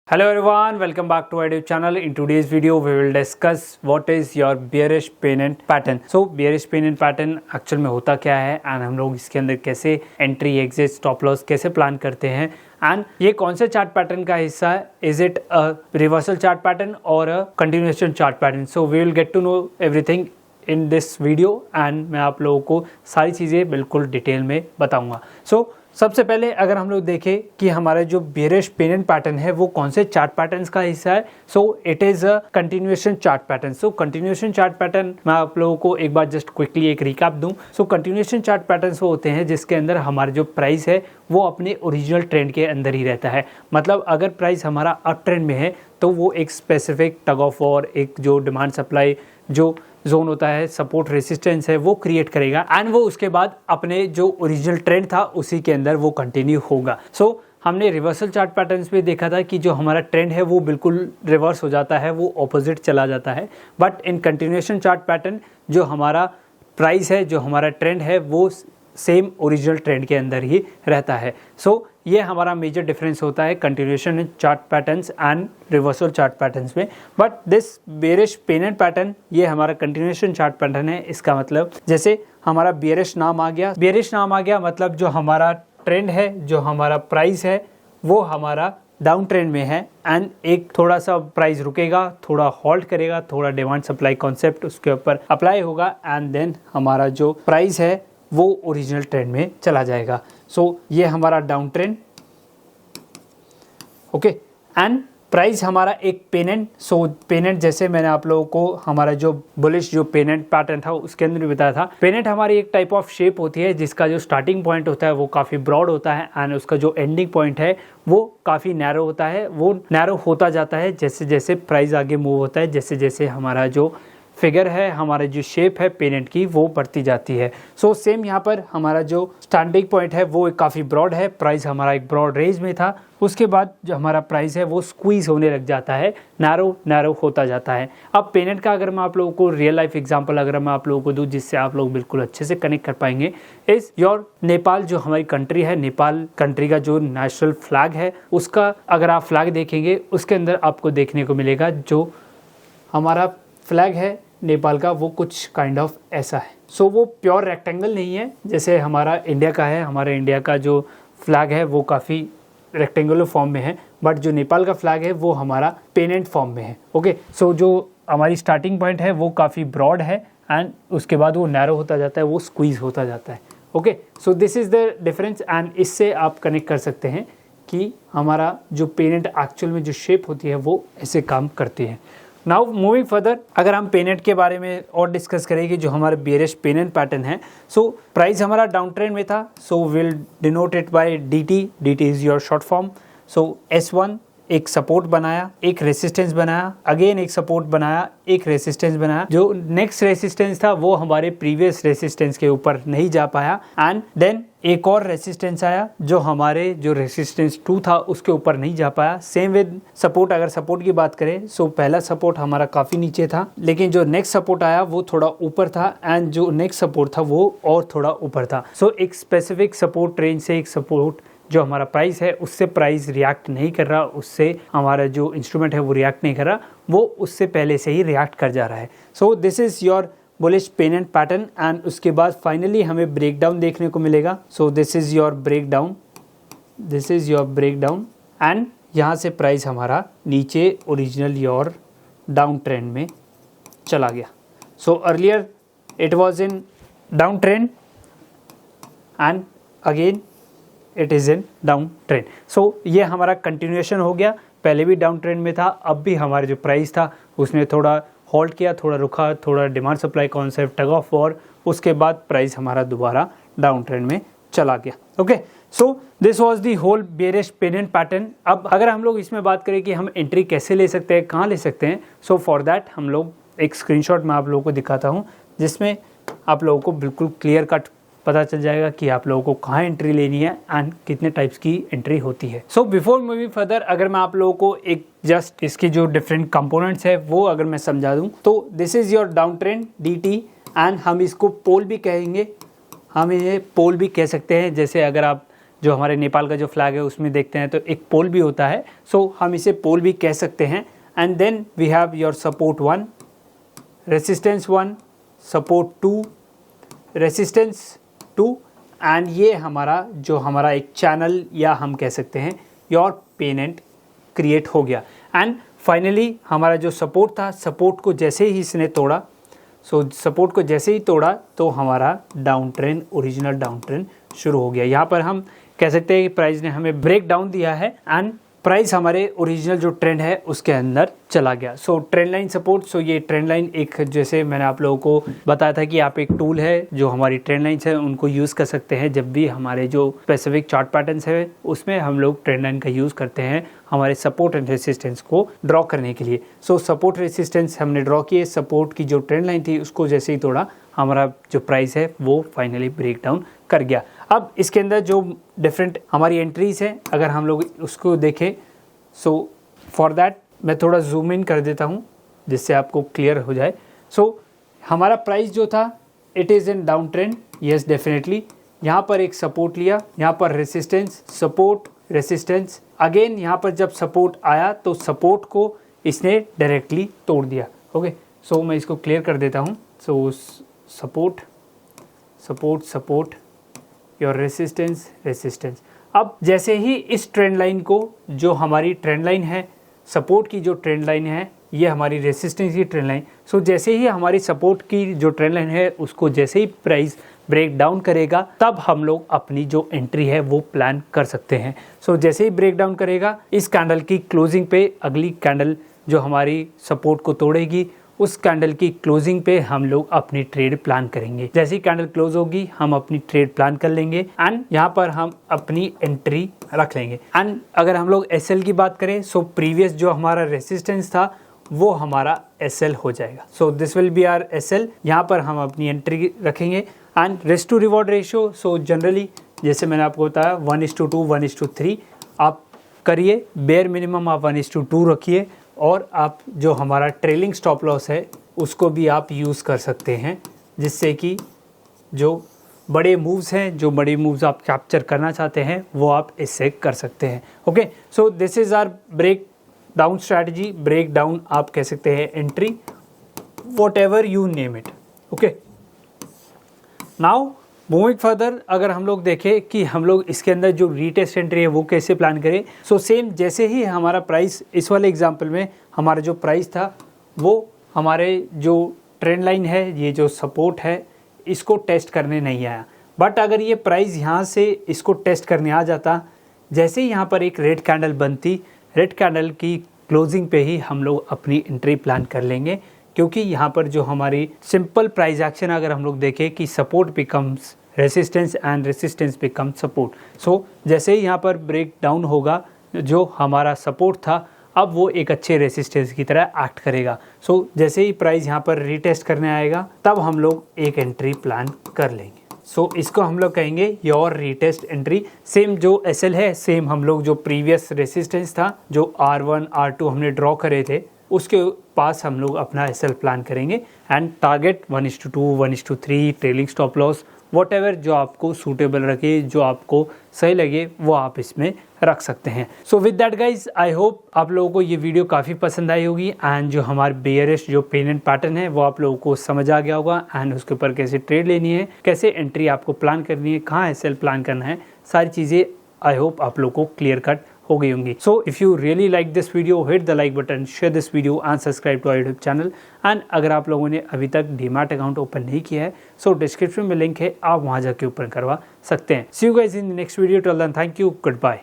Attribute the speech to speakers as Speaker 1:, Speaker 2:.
Speaker 1: Hello everyone, welcome back to our YouTube channel. In today's video, we will discuss what is your bearish pennant pattern. So bearish pennant pattern actual में होता क्या है and हम लोग इसके अंदर कैसे एंट्री एग्जिट स्टॉप लॉस कैसे प्लान करते हैं एंड ये कौन से चार्ट पैटर्न का हिस्सा है. Is it a reversal chart pattern और a continuation chart pattern. So we will get to know everything in this video and मैं आप लोगों को सारी चीज़ें बिल्कुल डिटेल में बताऊंगा. सो सबसे पहले अगर हम लोग देखें कि हमारा जो बेरिश पेनेंट पैटर्न है वो कौन से चार्ट पैटर्न्स का हिस्सा है. So it is a continuation chart pattern. So continuation chart pattern मैं आप लोगों को एक बार जस्ट क्विकली एक रिकैप दूं. सो कंटिन्यूएशन चार्ट पैटर्न्स वो होते हैं जिसके अंदर हमारा जो प्राइस है वो अपने ओरिजिनल ट्रेंड के अंदर ही रहता है. मतलब अगर प्राइस हमारा अप ट्रेंड में है तो वो एक स्पेसिफिक टग ऑफ वॉर, एक जो डिमांड सप्लाई जो जोन होता है, सपोर्ट रेसिस्टेंस है, वो क्रिएट करेगा एंड वो उसके बाद अपने जो ओरिजिनल ट्रेंड था उसी के अंदर वो कंटिन्यू होगा. सो हमने रिवर्सल चार्ट पैटर्न्स में देखा था कि जो हमारा ट्रेंड है वो बिल्कुल रिवर्स हो जाता है, वो ऑपोजिट चला जाता है. But in continuation chart pattern जो हमारा प्राइस है, जो हमारा ट्रेंड है वो सेम ओरिजिनल ट्रेंड के अंदर ही रहता है. सो ये हमारा मेजर डिफरेंस होता है continuation chart patterns and reversal chart patterns में. But this bearish pennant pattern ये हमारा कंटिन्यूएशन चार्ट पैटर्न है. इसका मतलब जैसे हमारा बेरिश नाम आ गया मतलब जो हमारा ट्रेंड है, जो हमारा प्राइस है वो हमारा डाउन ट्रेंड में है एंड एक थोड़ा सा प्राइस रुकेगा, थोड़ा हॉल्ट करेगा, थोड़ा डिमांड सप्लाई कॉन्सेप्ट उसके ऊपर अप्लाई होगा एंड देन हमारा जो प्राइस है वो ओरिजिनल ट्रेंड में चला जाएगा. सो ये हमारा down trend, okay. And price हमारा एक पेनेंट. सो पेनेंट जैसे मैंने आप लोगों को हमारा जो बुलिश जो पेनेंट पैटर्न था उसके अंदर भी बताया था. पेनेंट हमारी एक टाइप ऑफ शेप होती है जिसका जो स्टार्टिंग पॉइंट होता है वो काफ़ी ब्रॉड होता है एंड उसका जो एंडिंग पॉइंट है वो काफ़ी नैरो होता है. वो नैरो होता जाता है जैसे जैसे प्राइस आगे मूव होता है, जैसे जैसे हमारा जो फिगर है, हमारा जो शेप है पेनेंट की वो बढ़ती जाती है. सो सेम यहाँ पर हमारा जो स्टार्टिंग पॉइंट है वो काफ़ी ब्रॉड है. प्राइस हमारा एक ब्रॉड रेंज में था, उसके बाद जो हमारा प्राइस है वो स्क्वीज होने लग जाता है, नैरो होता जाता है. अब पेनेंट का अगर मैं आप लोगों को रियल लाइफ एग्जांपल अगर मैं आप लोगों को दूं जिससे आप लोग बिल्कुल अच्छे से कनेक्ट कर पाएंगे, इज योर नेपाल. जो हमारी कंट्री है, नेपाल कंट्री का जो नेशनल फ्लैग है उसका अगर आप फ्लैग देखेंगे उसके अंदर आपको देखने को मिलेगा जो हमारा फ्लैग है नेपाल का वो कुछ काइंड ऑफ ऐसा है. सो वो प्योर रेक्टेंगल नहीं है जैसे हमारा इंडिया का है. हमारे इंडिया का जो फ्लैग है वो काफ़ी रेक्टेंगुलर फॉर्म में है, बट जो नेपाल का फ्लैग है वो हमारा पेनेंट फॉर्म में है. ओके. सो जो हमारी स्टार्टिंग पॉइंट है वो काफ़ी ब्रॉड है एंड उसके बाद वो नैरो होता जाता है, वो स्क्वीज होता जाता है. Okay. So this is the difference and इससे आप कनेक्ट कर सकते हैं कि हमारा जो पेनेंट एक्चुअल में जो शेप होती है वो ऐसे काम करती है. नाउ मूविंग फर्दर, अगर हम पेनेंट के बारे में और डिस्कस करें कि जो हमारा बेरिश पेनेंट पैटर्न है. सो प्राइस हमारा डाउन ट्रेंड में था, so will denote it by dt. dt is your short form. So S1 एक सपोर्ट बनाया, एक रेसिस्टेंस बनाया, अगेन एक सपोर्ट बनाया, एक रेसिस्टेंस बनाया. जो नेक्स्ट रेसिस्टेंस था वो हमारे प्रीवियस रेसिस्टेंस के ऊपर नहीं जा पाया एंड देन एक और रेसिस्टेंस आया जो हमारे जो रेसिस्टेंस 2 था उसके ऊपर नहीं जा पाया. Same with support. अगर सपोर्ट की बात करें सो पहला सपोर्ट हमारा काफ़ी नीचे था, लेकिन जो नेक्स्ट सपोर्ट आया वो थोड़ा ऊपर था एंड जो नेक्स्ट सपोर्ट था वो और थोड़ा ऊपर था. सो एक स्पेसिफिक सपोर्ट रेंज से एक सपोर्ट जो हमारा प्राइस है उससे प्राइस रिएक्ट नहीं कर रहा, उससे हमारा जो इंस्ट्रूमेंट है वो रिएक्ट नहीं कर रहा, वो उससे पहले से ही रिएक्ट कर जा रहा है. सो this is your bullish pennant pattern and उसके बाद फाइनली हमें ब्रेकडाउन देखने को मिलेगा. सो this is your breakdown and यहाँ से प्राइस हमारा नीचे ओरिजिनल योर डाउन ट्रेंड में चला गया. So earlier it was in down trend and again it is in down trend. So ये हमारा कंटिन्यूएशन हो गया. पहले भी डाउन ट्रेंड में था, अब भी हमारा जो प्राइस था उसने थोड़ा होल्ड किया, थोड़ा रुका, थोड़ा demand supply concept tug of war, उसके बाद प्राइस हमारा दोबारा डाउन ट्रेंड में चला गया. Okay. So this was the whole bearish pennant pattern. अब अगर हम लोग इसमें बात करें कि हम एंट्री कैसे ले सकते हैं, कहाँ ले सकते हैं, सो फॉर दैट हम लोग एक स्क्रीनशॉट मैं आप लोगों को दिखाता हूँ जिसमें आप लोगों को बिल्कुल क्लियर कट पता चल जाएगा कि आप लोगों को कहाँ एंट्री लेनी है एंड कितने टाइप्स की एंट्री होती है. सो बिफोर मूविंग फर्दर, अगर मैं आप लोगों को एक जस्ट इसकी जो डिफरेंट कंपोनेंट्स है वो अगर मैं समझा दूं तो this is your down trend dt and हम इसको पोल भी कहेंगे, हम इन्हें पोल भी कह सकते हैं. जैसे अगर आप जो हमारे नेपाल का जो फ्लैग है उसमें देखते हैं तो एक पोल भी होता है, सो हम इसे पोल भी कह सकते हैं। And then we have your support 1, resistance 1, support 2, resistance 2, and ये हमारा एक चैनल या हम कह सकते हैं योर पेनेंट क्रिएट हो गया। एंड फाइनली हमारा जो सपोर्ट था, सपोर्ट को जैसे ही इसने तोड़ा, सपोर्ट को जैसे ही तोड़ा तो हमारा down trend, original down trend शुरू हो गया। यहाँ पर हम कह सकते हैं कि प्राइस ने हमें ब्रेक डाउन दिया है एंड प्राइस हमारे ओरिजिनल जो ट्रेंड है उसके अंदर चला गया। सो ट्रेंड लाइन सपोर्ट, सो ये ट्रेंड लाइन एक, जैसे मैंने आप लोगों को बताया था कि आप एक टूल है जो हमारी ट्रेंड लाइन्स है उनको यूज़ कर सकते हैं जब भी हमारे जो स्पेसिफिक चार्ट पैटर्न्स है उसमें हम लोग ट्रेंड लाइन का यूज़ करते हैं हमारे सपोर्ट एंड रेसिस्टेंस को ड्रॉ करने के लिए। सो सपोर्ट रेसिस्टेंस हमने ड्रॉ किए, सपोर्ट की जो ट्रेंड लाइन थी उसको जैसे ही तोड़ा हमारा जो प्राइस है वो फाइनली ब्रेक डाउन कर गया। अब इसके अंदर जो डिफरेंट हमारी एंट्रीज हैं अगर हम लोग उसको देखें, सो फॉर दैट मैं थोड़ा जूम इन कर देता हूँ जिससे आपको क्लियर हो जाए। सो हमारा प्राइस जो था it is in down trend, yes definitely. यहाँ पर एक सपोर्ट लिया, यहाँ पर रेसिस्टेंस, सपोर्ट, रेसिस्टेंस, अगेन यहाँ पर जब सपोर्ट आया तो सपोर्ट को इसने डायरेक्टली तोड़ दिया। ओके, सो मैं इसको क्लियर कर देता हूँ। So support, support, support, your resistance, resistance. अब जैसे ही इस ट्रेंड लाइन को, जो हमारी ट्रेंड लाइन है सपोर्ट की जो ट्रेंड लाइन है, ये हमारी रेसिस्टेंस की ट्रेंड लाइन, सो जैसे ही हमारी सपोर्ट की जो ट्रेंड लाइन है उसको जैसे ही प्राइस ब्रेक डाउन करेगा तब हम लोग अपनी जो एंट्री है वो प्लान कर सकते हैं। सो जैसे ही ब्रेक डाउन करेगा इस कैंडल की क्लोजिंग पे अगली कैंडल जो हमारी सपोर्ट को तोड़ेगी उस कैंडल की क्लोजिंग पे हम लोग अपनी ट्रेड प्लान करेंगे। जैसे ही कैंडल क्लोज होगी हम अपनी ट्रेड प्लान कर लेंगे एंड यहाँ पर हम अपनी एंट्री रख लेंगे। एंड अगर हम लोग एसएल की बात करें, सो प्रीवियस जो हमारा रेसिस्टेंस था वो हमारा एसएल हो जाएगा। So this will be our SL, यहाँ पर हम अपनी एंट्री रखेंगे। And risk to reward ratio, so generally जैसे मैंने आपको बताया 1:2, 1:3 आप करिए, बेयर मिनिमम आप 1:2 रखिए और आप जो हमारा ट्रेलिंग स्टॉप लॉस है उसको भी आप यूज़ कर सकते हैं जिससे कि जो बड़े मूव्स हैं, जो बड़े मूव्स आप कैप्चर करना चाहते हैं वो आप इससे कर सकते हैं। Okay, so this is our break down strategy, break down आप कह सकते हैं entry, whatever you name it. Okay, now moving further अगर हम लोग देखें कि हम लोग इसके अंदर जो रीटेस्ट एंट्री है वो कैसे प्लान करें। सो सेम जैसे ही हमारा प्राइस, इस वाले एग्जांपल में हमारा जो प्राइस था वो हमारे जो ट्रेंड लाइन है, ये जो सपोर्ट है, इसको टेस्ट करने नहीं आया। बट अगर ये प्राइस यहाँ से इसको टेस्ट करने आ जाता, जैसे ही यहाँ पर एक रेड कैंडल बनती, रेड कैंडल की क्लोजिंग पे ही हम लोग अपनी एंट्री प्लान कर लेंगे, क्योंकि यहाँ पर जो हमारी सिंपल प्राइस एक्शन अगर हम लोग देखें कि support becomes resistance and resistance become support. So जैसे ही यहाँ पर ब्रेक डाउन होगा जो हमारा सपोर्ट था अब वो एक अच्छे रेसिस्टेंस की तरह एक्ट करेगा। सो जैसे ही प्राइस यहाँ पर रीटेस्ट करने आएगा तब हम लोग एक एंट्री प्लान कर लेंगे। सो इसको हम लोग कहेंगे योर रीटेस्ट एंट्री। सेम जो एसएल है, सेम हम लोग जो प्रीवियस रेसिस्टेंस था जो R1 R2 हमने ड्रॉ करे थे उसके पास हम लोग अपना एसएल प्लान करेंगे and target 1:2, 1:3, trailing stop loss, what ever जो आपको सूटेबल रखे, जो आपको सही लगे वो आप इसमें रख सकते हैं। So with that guys I hope आप लोगों को ये वीडियो काफ़ी पसंद आई होगी एंड जो हमारे बेयरिश जो पेनेंट पैटर्न है वो आप लोगों को समझ आ गया होगा एंड उसके ऊपर कैसे ट्रेड लेनी है, कैसे एंट्री आपको प्लान करनी है, कहाँ एसएल प्लान करना है, सारी चीज़ें आई होप आप लोगों को क्लियर कट हो गई होंगी। So if you really like this video, hit the like button, share this video and subscribe to our YouTube channel. And अगर आप लोगों ने अभी तक डीमैट अकाउंट ओपन नहीं किया है सो डिस्क्रिप्शन में लिंक है, आप वहाँ जाके ओपन करवा सकते हैं। See you guys in the next video, till then thank you, good bye.